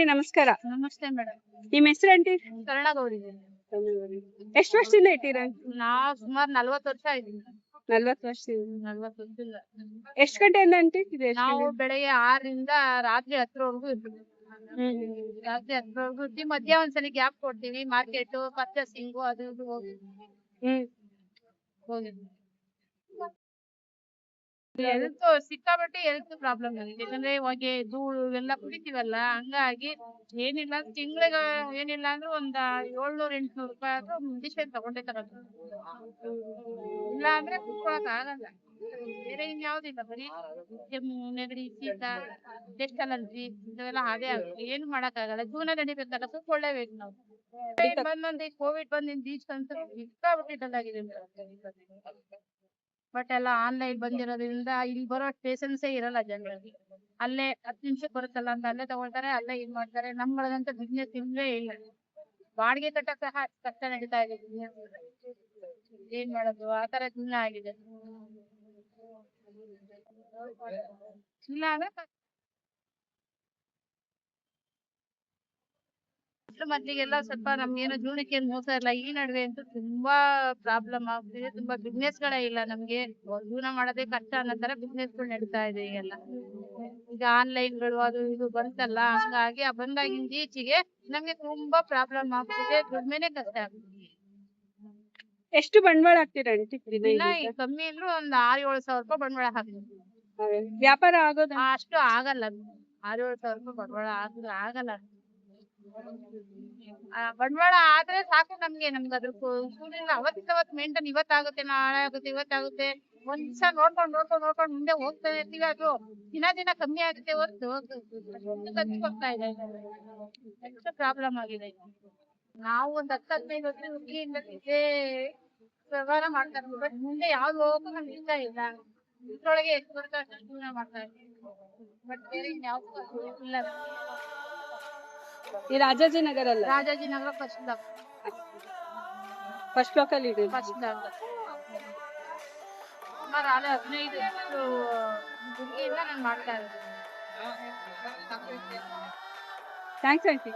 Aunty ನಮಸ್ಕಾರ. ನಮಸ್ತೆ madam. ನಿಮ್ಮ ಹೆಸರು ಆಂಟಿ? ಕರ್ಣಗೌರಿ. ಎಷ್ಟು ವರ್ಷದಿಂದ ಇಟ್ಟಿರಾ? ನಾವು ಸುಮಾರು 40 ವರ್ಷ ಆಯ್ತು. 40 ವರ್ಷದಿಂದ. 40 ವರ್ಷದಿಂದ. ಎಷ್ಟು ಗಂಟೆಯಿಂದ ಆಂಟಿ ಇದು? ನಾವು ಬೆಳಗ್ಗೆ 6ರಿಂದ ರಾತ್ರಿ 10ರವರೆಗೂ ಇರ್ತೀವಿ. ರಾತ್ರಿ 10ರವರೆಗೂ ಇರ್ತೀವಿ. ಮಧ್ಯ ಒಂದ್ಸಲಿ ಗ್ಯಾಪ್ ಕೊಡ್ತೀವಿ. ಮಾರ್ಕೆಟ್ ಪರ್ಚೇಸಿಂಗು ಅದು ಇದು ಹೋಗಿ ಹೆಲ್ತ್ ಸಿಕ್ಕಾಪಟ್ಟೆ ಹೆಲ್ತ್ ಪ್ರಾಬ್ಲಮ್ ಆಗಿದೆ. ಯಾಕಂದ್ರೆ ಇವಾಗ ಧೂಳು ಎಲ್ಲ ಕುಡಿತೀವಲ್ಲ, ಹಂಗಾಗಿ ಏನಿಲ್ಲ ತಿಂಗಳಿಗೆ ಏನಿಲ್ಲ ಅಂದ್ರೆ ಒಂದ್ 700-800 ರೂಪಾಯಿ ಆದ್ರೂ ಮೆಡಿಸಿನ್ ತಗೊಂಡೇ ತರೋದು. ಇಲ್ಲ ಅಂದ್ರೆ ಕುತ್ಕೊಳಕ್ ಆಗಲ್ಲ. ಬೇರೆ ಇನ್ಯಾವ್ದಿಲ್ಲ, ಬರೀ ಕೆಮ್ಮು ನೆಗಡಿ ಶೀತ ಡಸ್ಟ್ ಅಲರ್ಜಿ ಇಂಥವೆಲ್ಲ ಅದೇ ಆಗುತ್ತೆ. ಏನು ಮಾಡಕ್ ಆಗಲ್ಲ. ಜೀವನ ನಡಿಬೇಕಲ್ಲ, ಕೂತ್ಕೊಳ್ಳೇಬೇಕು ನಾವು. ಬಂದ್ ಕೋವಿಡ್ ಬಂದಿಂದ ಈಚಂತೂ ಸಿಕ್ಕಾಪಟ್ಟೆ ಡಲ್ ಆಗಿದೆ. ಬಟ್ ಎಲ್ಲ ಆನ್ಲೈನ್ ಬಂದಿರೋದ್ರಿಂದ ಇಲ್ಲಿ ಬರೋ ಪೇಷನ್ಸೇ ಇರಲ್ಲ ಜನರಲ್ಲಿ. ಅಲ್ಲೇ 10 ನಿಮಿಷಕ್ಕೆ ಬರುತ್ತಲ್ಲ ಅಂತ ಅಲ್ಲೇ ತಗೊಳ್ತಾರೆ, ಅಲ್ಲೇ ಇದ್ ಮಾಡ್ತಾರೆ. ನಮ್ಮಗಳಂತ ಬಿಸ್ನೆಸ್ ಇಲ್ಲೇ ಇಲ್ಲ. ಬಾಡಿಗೆ ಕಟ್ಟಕ್ ಸಹ ಕಷ್ಟ ನಡೀತಾ ಇದೆ. ಏನ್ ಮಾಡೋದು, ಆತರ ಜೀವನ ಆಗಿದೆ. ಇಲ್ಲ ಅಂದ್ರೆ ಮೊದ್ಲಿಗೆಲ್ಲ ಸ್ವಲ್ಪ ನಮ್ಗೇನೋ ಜೀವನಕ್ಕೆ ಏನ್ ಮೋಸ ಇಲ್ಲ. ಈ ನಡುವೆ ಅಂತೂ ತುಂಬಾ ಪ್ರಾಬ್ಲಮ್ ಆಗ್ತಿದೆ. ತುಂಬಾ ಬಿಸ್ನೆಸ್ ಗಳೇ ಇಲ್ಲ. ನಮ್ಗೆ ಜೀವನ ಮಾಡೋದೇ ಕಷ್ಟ ಅನ್ನೋ ತರ ಬಿಸ್ನೆಸ್ ಗಳು ನಡೀತಾ ಇದೆ ಈಗೆಲ್ಲ. ಈಗ ಆನ್ಲೈನ್ ಗಳು ಅದು ಇದು ಬಂತಲ್ಲ, ಹಂಗಾಗಿ ಆ ಬಂದಾಗಿಂದ ಈಚೆಗೆ ನಮ್ಗೆ ತುಂಬಾ ಪ್ರಾಬ್ಲಮ್ ಆಗ್ತಿದೆ. ದುಡ್ಮೆನೆ ಕಷ್ಟ ಆಗ್ತಿದೆ. ಎಷ್ಟು ಬಂಡವಾಳ ಹಾಕ್ತೀರಾ ಆಂಟಿ? ದಿನ ಕಮ್ಮಿ ಅಂದ್ರೂ ಒಂದ್ 6-7 ಸಾವಿರ ರೂಪಾಯಿ ಬಂಡವಾಳ ಹಾಕ್ತೀವಿ. ವ್ಯಾಪಾರ ಆಗೋದ? ಅಷ್ಟು ಆಗಲ್ಲ. 6-7 ಸಾವಿರ ರೂಪಾಯಿ ಬಂಡವಾಳ ಹಾಕಿದ್ರೆ ಆಗಲ್ಲ. ಬಂಡವಾಳ ಆದ್ರೆ ಸಾಕು ನಮ್ಗೆ ಅದ್ರ ಅವತ್ತಿಂದ ಮೇಂಟೈನ್ ಇವತ್ತಾಗುತ್ತೆ, ನಾಳೆ ಆಗುತ್ತೆ, ಇವತ್ತಾಗುತ್ತೆ. ಒಂದ್ಸ ನೋಡ್ಕೊಂಡು ಮುಂದೆ ಹೋಗ್ತಾನೆ ಇರ್ತೀವಿ. ಅದು ದಿನ ಕಮ್ಮಿ ಆಗುತ್ತೆ ಹೊರತು ಹೋಗ್ತಾ ಇದೆ. ಎಷ್ಟು ಪ್ರಾಬ್ಲಮ್ ಆಗಿದೆ. ನಾವು ಒಂದ್ 10-15 ವರ್ಷ ಹುಡುಗಿಯಿಂದ ವ್ಯವಹಾರ ಮಾಡ್ತಾ ಇರ್ತೀವಿ. ಬಟ್ ಮುಂದೆ ಯಾವ್ದು ಹೋಗಕ್ಕೂ ನಮ್ಗೆ ಇಷ್ಟ ಇಲ್ಲ. ಇದ್ರೊಳಗೆ ಎಷ್ಟು ಬರುತ್ತೋ ಅಷ್ಟು ಜೀವನ ಮಾಡ್ತಾ ಇರ್ತೀವಿ. ಬಟ್ ಬೇರೆ ಇನ್ಯಾವ್ದು ಇಲ್ಲ. ಈ ರಾಜಾಜಿನಗರ ಅಲ್ಲ? ರಾಜಾಜಿನಗರ ಫಸ್ಟ್ ಲೋಕಲ್ ಇದೆ. ಸುಮಾರು 15 ಹುಡುಗಿಯಿಂದ ನಾನು ಮಾಡ್ತಾ ಇದ್ದೀನಿ. Thanks aunty.